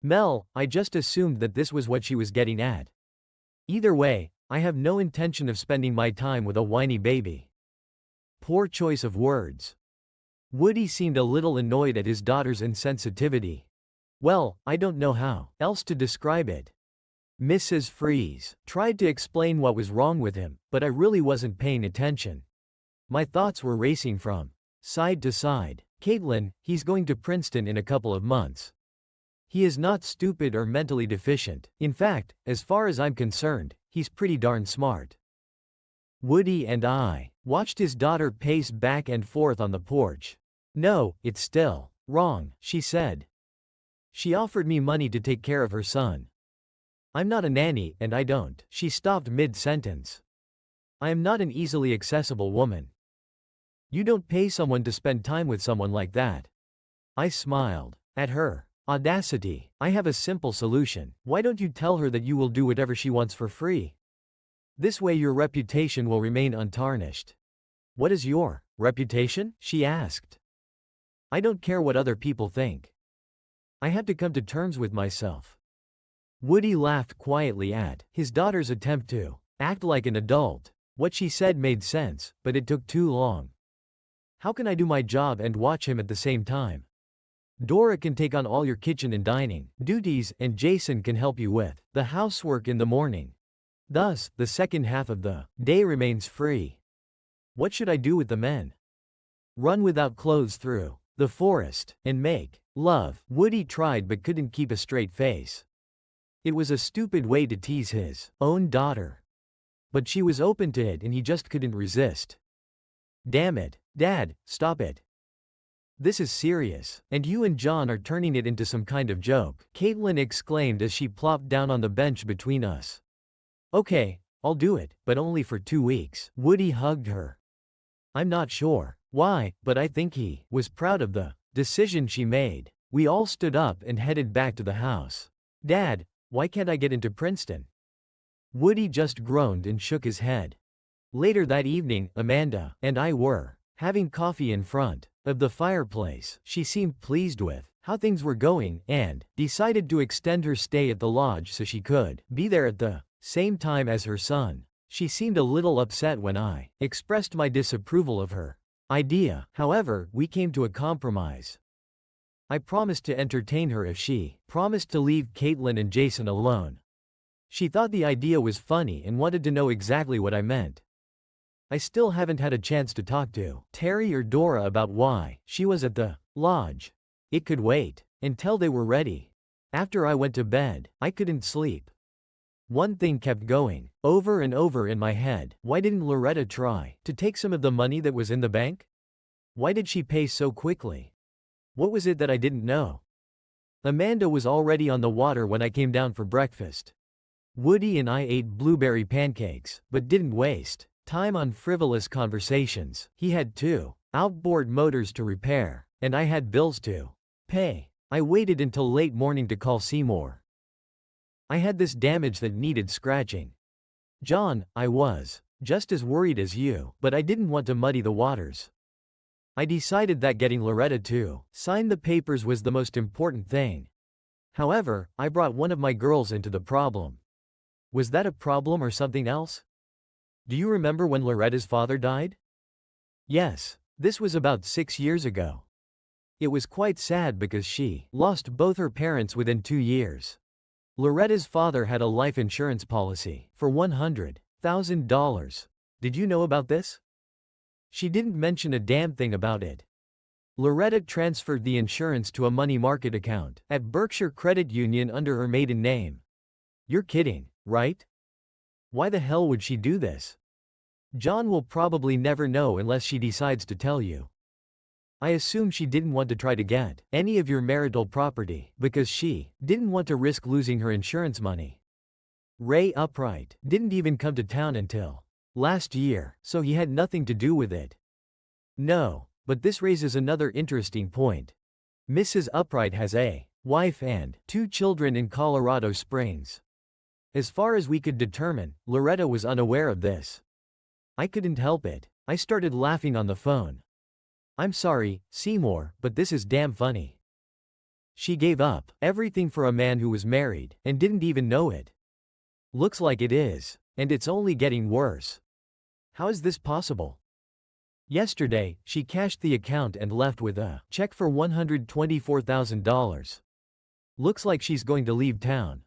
Mel, I just assumed that this was what she was getting at. Either way, I have no intention of spending my time with a whiny baby. Poor choice of words. Woody seemed a little annoyed at his daughter's insensitivity. Well, I don't know how else to describe it. Mrs. Freeze tried to explain what was wrong with him, but I really wasn't paying attention. My thoughts were racing from side to side. Caitlin, he's going to Princeton in a couple of months. He is not stupid or mentally deficient. In fact, as far as I'm concerned, he's pretty darn smart. Woody and I watched his daughter pace back and forth on the porch. No, it's still wrong, she said. She offered me money to take care of her son. I'm not a nanny, and I don't. She stopped mid-sentence. I am not an easily accessible woman. You don't pay someone to spend time with someone like that. I smiled at her audacity. I have a simple solution. Why don't you tell her that you will do whatever she wants for free? This way your reputation will remain untarnished. What is your reputation? She asked. I don't care what other people think. I have to come to terms with myself. Woody laughed quietly at his daughter's attempt to act like an adult. What she said made sense, but it took too long. How can I do my job and watch him at the same time? Dora can take on all your kitchen and dining duties, and Jason can help you with the housework in the morning. Thus, the second half of the day remains free. What should I do with the men? Run without clothes through the forest and make love. Woody tried but couldn't keep a straight face. It was a stupid way to tease his own daughter. But she was open to it and he just couldn't resist. Damn it, Dad, stop it. This is serious, and you and John are turning it into some kind of joke, Caitlin exclaimed as she plopped down on the bench between us. Okay, I'll do it, but only for 2 weeks. Woody hugged her. I'm not sure why, but I think he was proud of the decision she made. We all stood up and headed back to the house. Dad, why can't I get into Princeton? Woody just groaned and shook his head. Later that evening, Amanda and I were having coffee in front of the fireplace. She seemed pleased with how things were going and decided to extend her stay at the lodge so she could be there at the same time as her son. She seemed a little upset when I expressed my disapproval of her idea. However, we came to a compromise. I promised to entertain her if she promised to leave Caitlin and Jason alone. She thought the idea was funny and wanted to know exactly what I meant. I still haven't had a chance to talk to Terry or Dora about why she was at the lodge. It could wait until they were ready. After I went to bed, I couldn't sleep. One thing kept going over and over in my head. Why didn't Loretta try to take some of the money that was in the bank? Why did she pay so quickly? What was it that I didn't know? Amanda was already on the water when I came down for breakfast. Woody and I ate blueberry pancakes, but didn't waste time on frivolous conversations. He had two outboard motors to repair, and I had bills to pay. I waited until late morning to call Seymour. I had this damage that needed scratching. John, I was just as worried as you, but I didn't want to muddy the waters. I decided that getting Loretta to sign the papers was the most important thing. However, I brought one of my girls into the problem. Was that a problem or something else? Do you remember when Loretta's father died? Yes, this was about 6 years ago. It was quite sad because she lost both her parents within 2 years. Loretta's father had a life insurance policy for $100,000. Did you know about this? She didn't mention a damn thing about it. Loretta transferred the insurance to a money market account at Berkshire Credit Union under her maiden name. You're kidding, right? Why the hell would she do this? John will probably never know unless she decides to tell you. I assume she didn't want to try to get any of your marital property because she didn't want to risk losing her insurance money. Ray Upright didn't even come to town until last year, so he had nothing to do with it. No, but this raises another interesting point. Mrs. Upright has a wife and 2 children in Colorado Springs. As far as we could determine, Loretta was unaware of this. I couldn't help it. I started laughing on the phone. I'm sorry, Seymour, but this is damn funny. She gave up everything for a man who was married and didn't even know it. Looks like it is, and it's only getting worse. How is this possible? Yesterday, she cashed the account and left with a check for $124,000. Looks like she's going to leave town.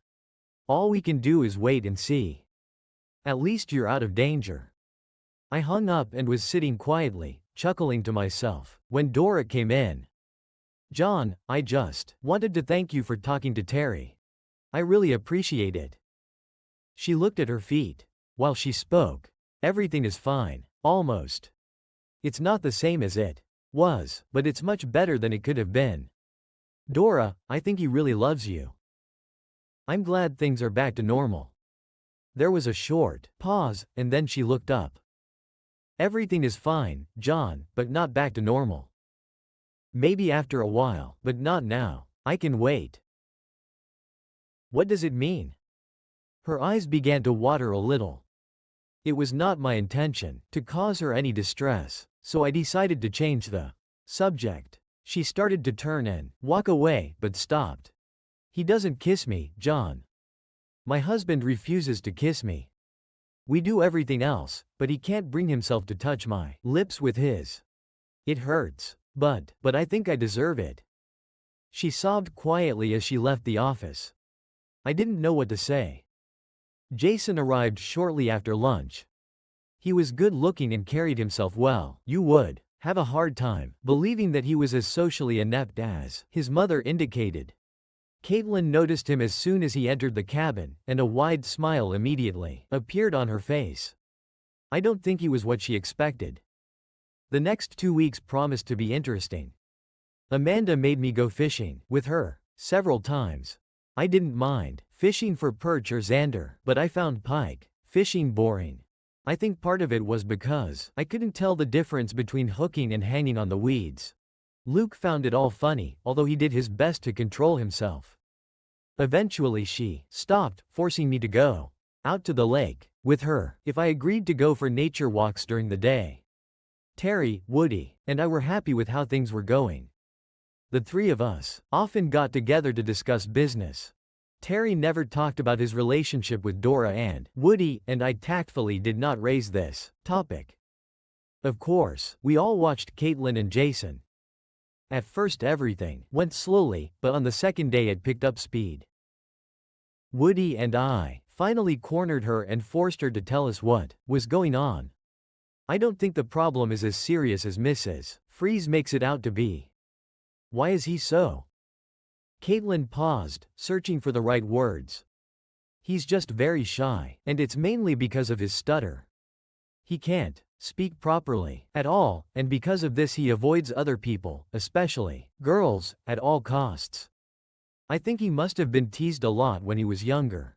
All we can do is wait and see. At least you're out of danger. I hung up and was sitting quietly, chuckling to myself, when Dora came in. John, I just wanted to thank you for talking to Terry. I really appreciate it. She looked at her feet. While she spoke, everything is fine, almost. It's not the same as it was, but it's much better than it could have been. Dora, I think he really loves you. I'm glad things are back to normal. There was a short pause, and then she looked up. Everything is fine, John, but not back to normal. Maybe after a while, but not now. I can wait. What does it mean? Her eyes began to water a little. It was not my intention to cause her any distress, so I decided to change the subject. She started to turn and walk away, but stopped. He doesn't kiss me, John. My husband refuses to kiss me. We do everything else, but he can't bring himself to touch my lips with his. It hurts, but I think I deserve it. She sobbed quietly as she left the office. I didn't know what to say. Jason arrived shortly after lunch. He was good looking and carried himself well. You would have a hard time believing that he was as socially inept as his mother indicated. Caitlin noticed him as soon as he entered the cabin, and a wide smile immediately appeared on her face. I don't think he was what she expected. The next 2 weeks promised to be interesting. Amanda made me go fishing with her several times. I didn't mind fishing for perch or zander, but I found pike fishing boring. I think part of it was because I couldn't tell the difference between hooking and hanging on the weeds. Luke found it all funny, although he did his best to control himself. Eventually she stopped forcing me to go out to the lake with her if I agreed to go for nature walks during the day. Terry, Woody, and I were happy with how things were going. The 3 of us often got together to discuss business. Terry never talked about his relationship with Dora, and Woody and I tactfully did not raise this topic. Of course, we all watched Caitlin and Jason. At first everything went slowly, but on the second day it picked up speed. Woody and I finally cornered her and forced her to tell us what was going on. I don't think the problem is as serious as Mrs. Freeze makes it out to be. Why is he so? Caitlin paused, searching for the right words. He's just very shy, and it's mainly because of his stutter. He can't speak properly at all, and because of this he avoids other people, especially girls, at all costs. I think he must have been teased a lot when he was younger.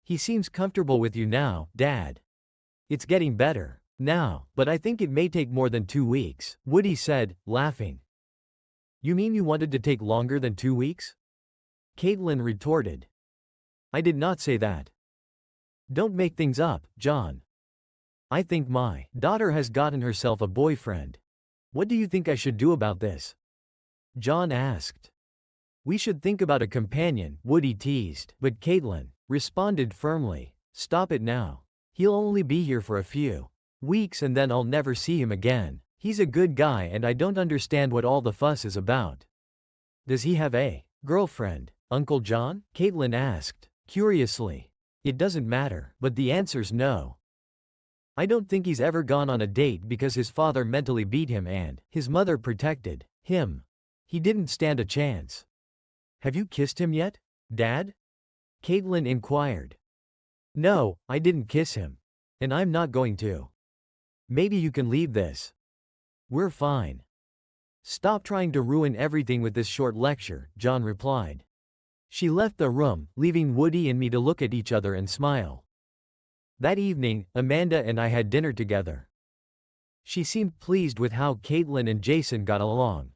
He seems comfortable with you now, Dad. It's getting better now, but I think it may take more than 2 weeks, Woody said, laughing. You mean you wanted to take longer than 2 weeks? Caitlin retorted. I did not say that. Don't make things up, John. I think my daughter has gotten herself a boyfriend. What do you think I should do about this? John asked. We should think about a companion, Woody teased, but Caitlin responded firmly. Stop it now. He'll only be here for a few weeks and then I'll never see him again. He's a good guy and I don't understand what all the fuss is about. Does he have a girlfriend, Uncle John? Caitlin asked, curiously. It doesn't matter, but the answer's no. I don't think he's ever gone on a date because his father mentally beat him and his mother protected him. He didn't stand a chance. Have you kissed him yet, Dad? Caitlin inquired. No, I didn't kiss him. And I'm not going to. Maybe you can leave this. We're fine. Stop trying to ruin everything with this short lecture, John replied. She left the room, leaving Woody and me to look at each other and smile. That evening, Amanda and I had dinner together. She seemed pleased with how Caitlin and Jason got along.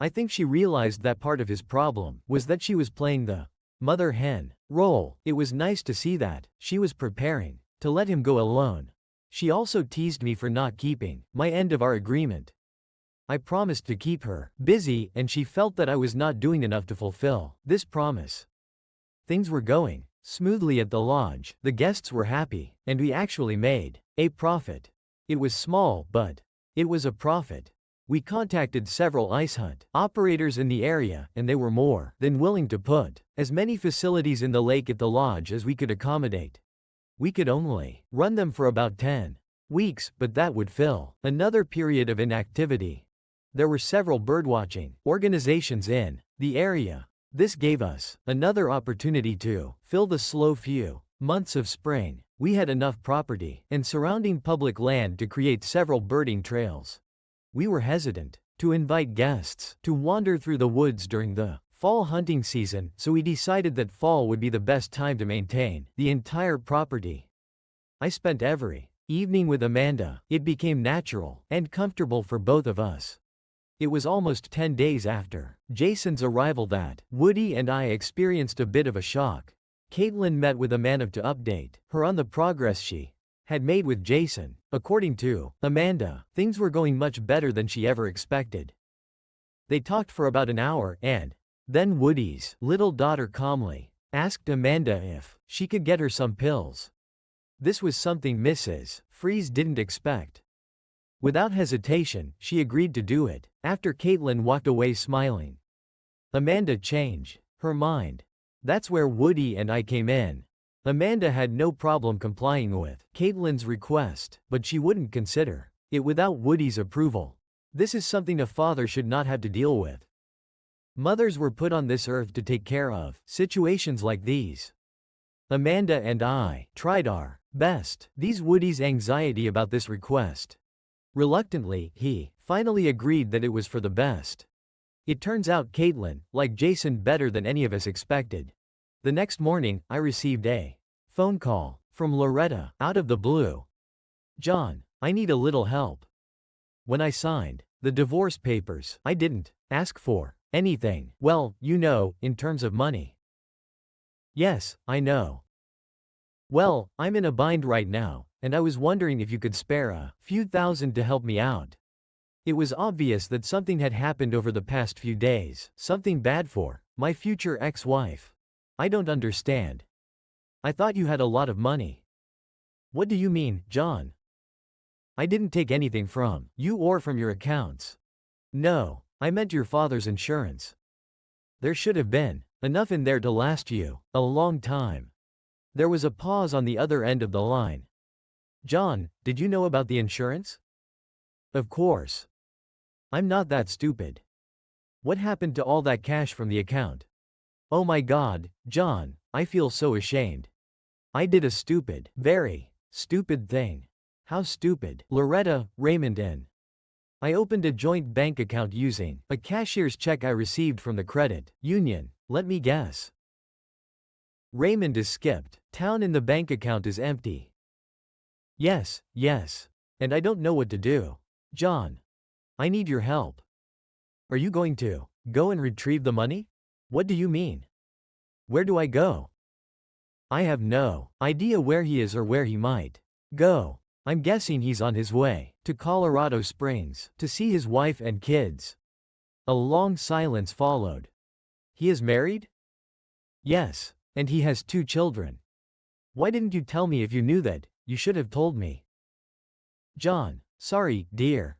I think she realized that part of his problem was that she was playing the mother hen role. It was nice to see that she was preparing to let him go alone. She also teased me for not keeping my end of our agreement. I promised to keep her busy and she felt that I was not doing enough to fulfill this promise. Things were going smoothly at the lodge, the guests were happy, and we actually made a profit. It was small, but it was a profit. We contacted several ice hunt operators in the area and they were more than willing to put as many facilities in the lake at the lodge as we could accommodate. We could only run them for about 10 weeks, but that would fill another period of inactivity. There were several birdwatching organizations in the area. This gave us another opportunity to fill the slow few months of spring. We had enough property and surrounding public land to create several birding trails. We were hesitant to invite guests to wander through the woods during the fall hunting season, so we decided that fall would be the best time to maintain the entire property. I spent every evening with Amanda. It became natural and comfortable for both of us. It was almost 10 days after Jason's arrival that Woody and I experienced a bit of a shock. Caitlin met with Amanda to update her on the progress she had made with Jason. According to Amanda, things were going much better than she ever expected. They talked for about an hour and then Woody's little daughter calmly asked Amanda if she could get her some pills. This was something Mrs. Freeze didn't expect. Without hesitation, she agreed to do it, after Caitlin walked away smiling. Amanda changed her mind. That's where Woody and I came in. Amanda had no problem complying with Caitlin's request, but she wouldn't consider it without Woody's approval. This is something a father should not have to deal with. Mothers were put on this earth to take care of situations like these. Amanda and I tried our best. These Woody's anxiety about this request. Reluctantly, he finally agreed that it was for the best. It turns out Caitlin liked Jason better than any of us expected. The next morning, I received a phone call from Loretta out of the blue. John, I need a little help. When I signed the divorce papers, I didn't ask for anything. Well, you know, in terms of money. Yes, I know. Well, I'm in a bind right now, and I was wondering if you could spare a few thousand to help me out. It was obvious that something had happened over the past few days, something bad for my future ex-wife. I don't understand. I thought you had a lot of money. What do you mean, John? I didn't take anything from you or from your accounts. No, I meant your father's insurance. There should have been enough in there to last you a long time. There was a pause on the other end of the line. John, did you know about the insurance? Of course. I'm not that stupid. What happened to all that cash from the account? Oh my God, John, I feel so ashamed. I did a stupid, very stupid thing. How stupid? Loretta, Raymond and I opened a joint bank account using a cashier's check I received from the credit union. Let me guess. Raymond is skipped town and the bank account is empty. Yes, yes. And I don't know what to do. John, I need your help. Are you going to go and retrieve the money? What do you mean? Where do I go? I have no idea where he is or where he might go. I'm guessing he's on his way to Colorado Springs to see his wife and kids. A long silence followed. He is married? Yes, and he has 2 children. Why didn't you tell me if you knew that? You should have told me. John, sorry, dear.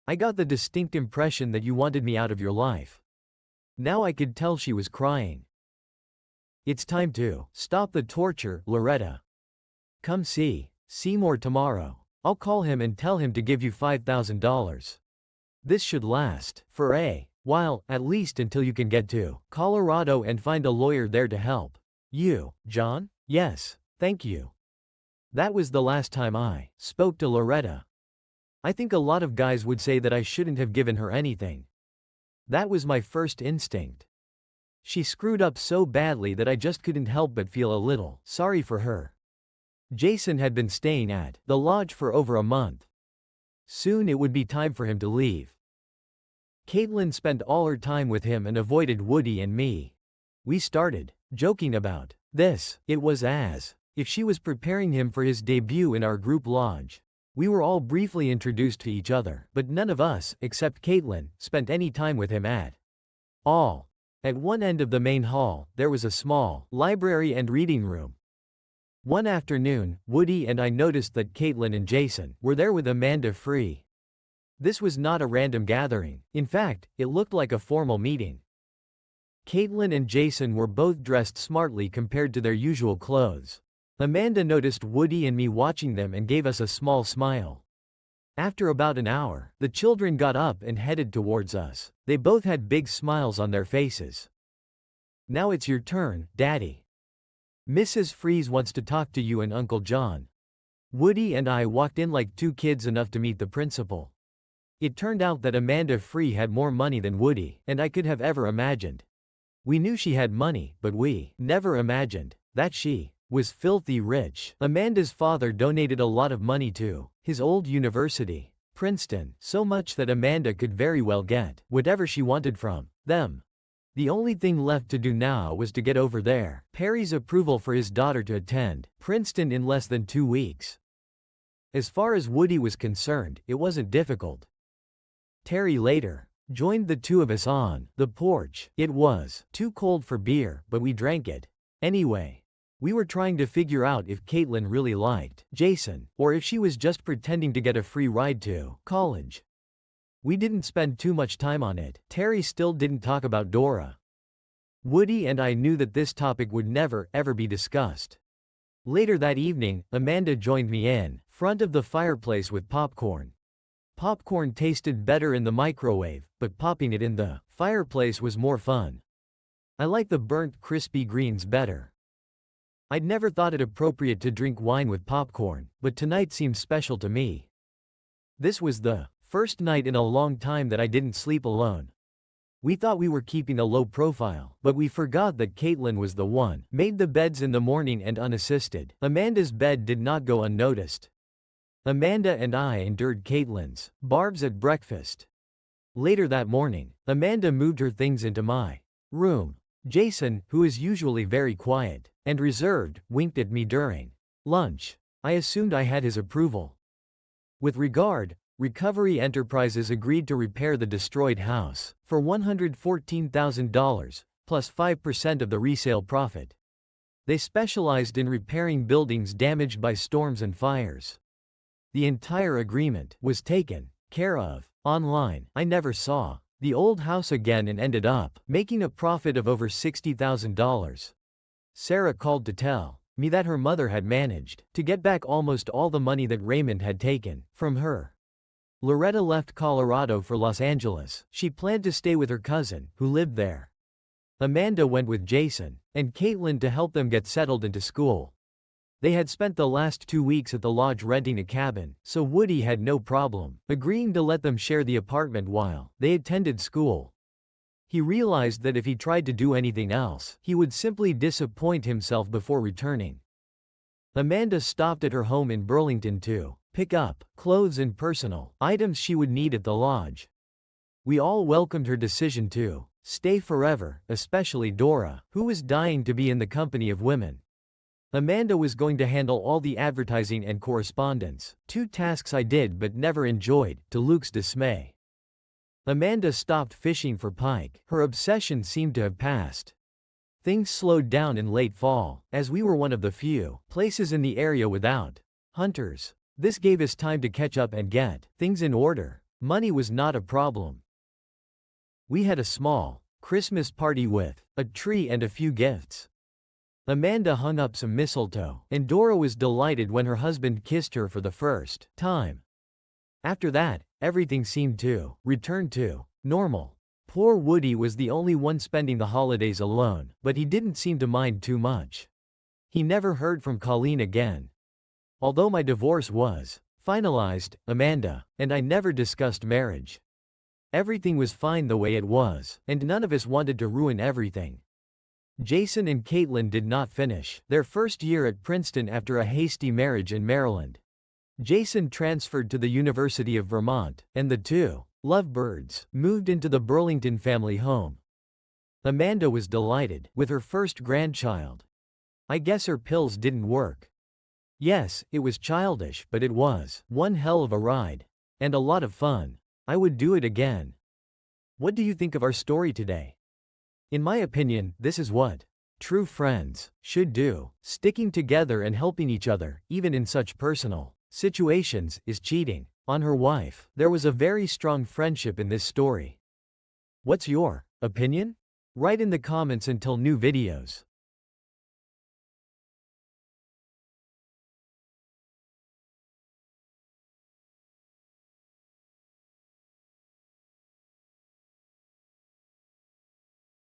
I got the distinct impression that you wanted me out of your life. Now I could tell she was crying. It's time to stop the torture, Loretta. Come see Seymour tomorrow. I'll call him and tell him to give you $5,000. This should last for a while, at least until you can get to Colorado and find a lawyer there to help you. John? Yes, thank you. That was the last time I spoke to Loretta. I think a lot of guys would say that I shouldn't have given her anything. That was my first instinct. She screwed up so badly that I just couldn't help but feel a little sorry for her. Jason had been staying at the lodge for over a month. Soon it would be time for him to leave. Caitlin spent all her time with him and avoided Woody and me. We started joking about this. It was as if she was preparing him for his debut in our group lodge. We were all briefly introduced to each other, but none of us, except Caitlin, spent any time with him at all. At one end of the main hall, there was a small library and reading room. One afternoon, Woody and I noticed that Caitlin and Jason were there with Amanda Free. This was not a random gathering. In fact, it looked like a formal meeting. Caitlin and Jason were both dressed smartly compared to their usual clothes. Amanda noticed Woody and me watching them and gave us a small smile. After about an hour, the children got up and headed towards us. They both had big smiles on their faces. Now it's your turn, Daddy. Mrs. Freeze wants to talk to you and Uncle John. Woody and I walked in like 2 kids enough to meet the principal. It turned out that Amanda Free had more money than Woody and I could have ever imagined. We knew she had money, but we never imagined that she was filthy rich. Amanda's father donated a lot of money to his old university, Princeton, so much that Amanda could very well get whatever she wanted from them. The only thing left to do now was to get over there Perry's approval for his daughter to attend Princeton in less than 2 weeks. As far as Woody was concerned, it wasn't difficult. Terry later joined the 2 of us on the porch. It was too cold for beer, but we drank it anyway. We were trying to figure out if Caitlin really liked Jason, or if she was just pretending to get a free ride to college. We didn't spend too much time on it. Terry still didn't talk about Dora. Woody and I knew that this topic would never, ever be discussed. Later that evening, Amanda joined me in front of the fireplace with popcorn. Popcorn tasted better in the microwave, but popping it in the fireplace was more fun. I like the burnt crispy greens better. I'd never thought it appropriate to drink wine with popcorn, but tonight seemed special to me. This was the first night in a long time that I didn't sleep alone. We thought we were keeping a low profile, but we forgot that Caitlin was the one made the beds in the morning and unassisted. Amanda's bed did not go unnoticed. Amanda and I endured Caitlin's barbs at breakfast. Later that morning, Amanda moved her things into my room. Jason, who is usually very quiet and reserved, winked at me during lunch. I assumed I had his approval. With regard, Recovery Enterprises agreed to repair the destroyed house for $114,000, plus 5% of the resale profit. They specialized in repairing buildings damaged by storms and fires. The entire agreement was taken care of online. I never saw the old house again and ended up making a profit of over $60,000. Sarah called to tell me that her mother had managed to get back almost all the money that Raymond had taken from her. Loretta left Colorado for Los Angeles. She planned to stay with her cousin, who lived there. Amanda went with Jason and Caitlin to help them get settled into school. They had spent the last 2 weeks at the lodge renting a cabin, so Woody had no problem agreeing to let them share the apartment while they attended school. He realized that if he tried to do anything else, he would simply disappoint himself before returning. Amanda stopped at her home in Burlington to pick up clothes and personal items she would need at the lodge. We all welcomed her decision to stay forever, especially Dora, who was dying to be in the company of women. Amanda was going to handle all the advertising and correspondence, 2 tasks I did but never enjoyed, to Luke's dismay. Amanda stopped fishing for pike. Her obsession seemed to have passed. Things slowed down in late fall, as we were one of the few places in the area without hunters. This gave us time to catch up and get things in order. Money was not a problem. We had a small Christmas party with a tree and a few gifts. Amanda hung up some mistletoe, and Dora was delighted when her husband kissed her for the first time. After that, everything seemed to return to normal. Poor Woody was the only one spending the holidays alone, but he didn't seem to mind too much. He never heard from Colleen again. Although my divorce was finalized, Amanda and I never discussed marriage. Everything was fine the way it was, and none of us wanted to ruin everything. Jason and Caitlin did not finish their first year at Princeton after a hasty marriage in Maryland. Jason transferred to the University of Vermont, and the two lovebirds moved into the Burlington family home. Amanda was delighted with her first grandchild. I guess her pills didn't work. Yes, it was childish, but it was one hell of a ride. And a lot of fun. I would do it again. What do you think of our story today? In my opinion, this is what true friends should do. Sticking together and helping each other, even in such personal situations, is cheating on her wife. There was a very strong friendship in this story. What's your opinion? Write in the comments until new videos.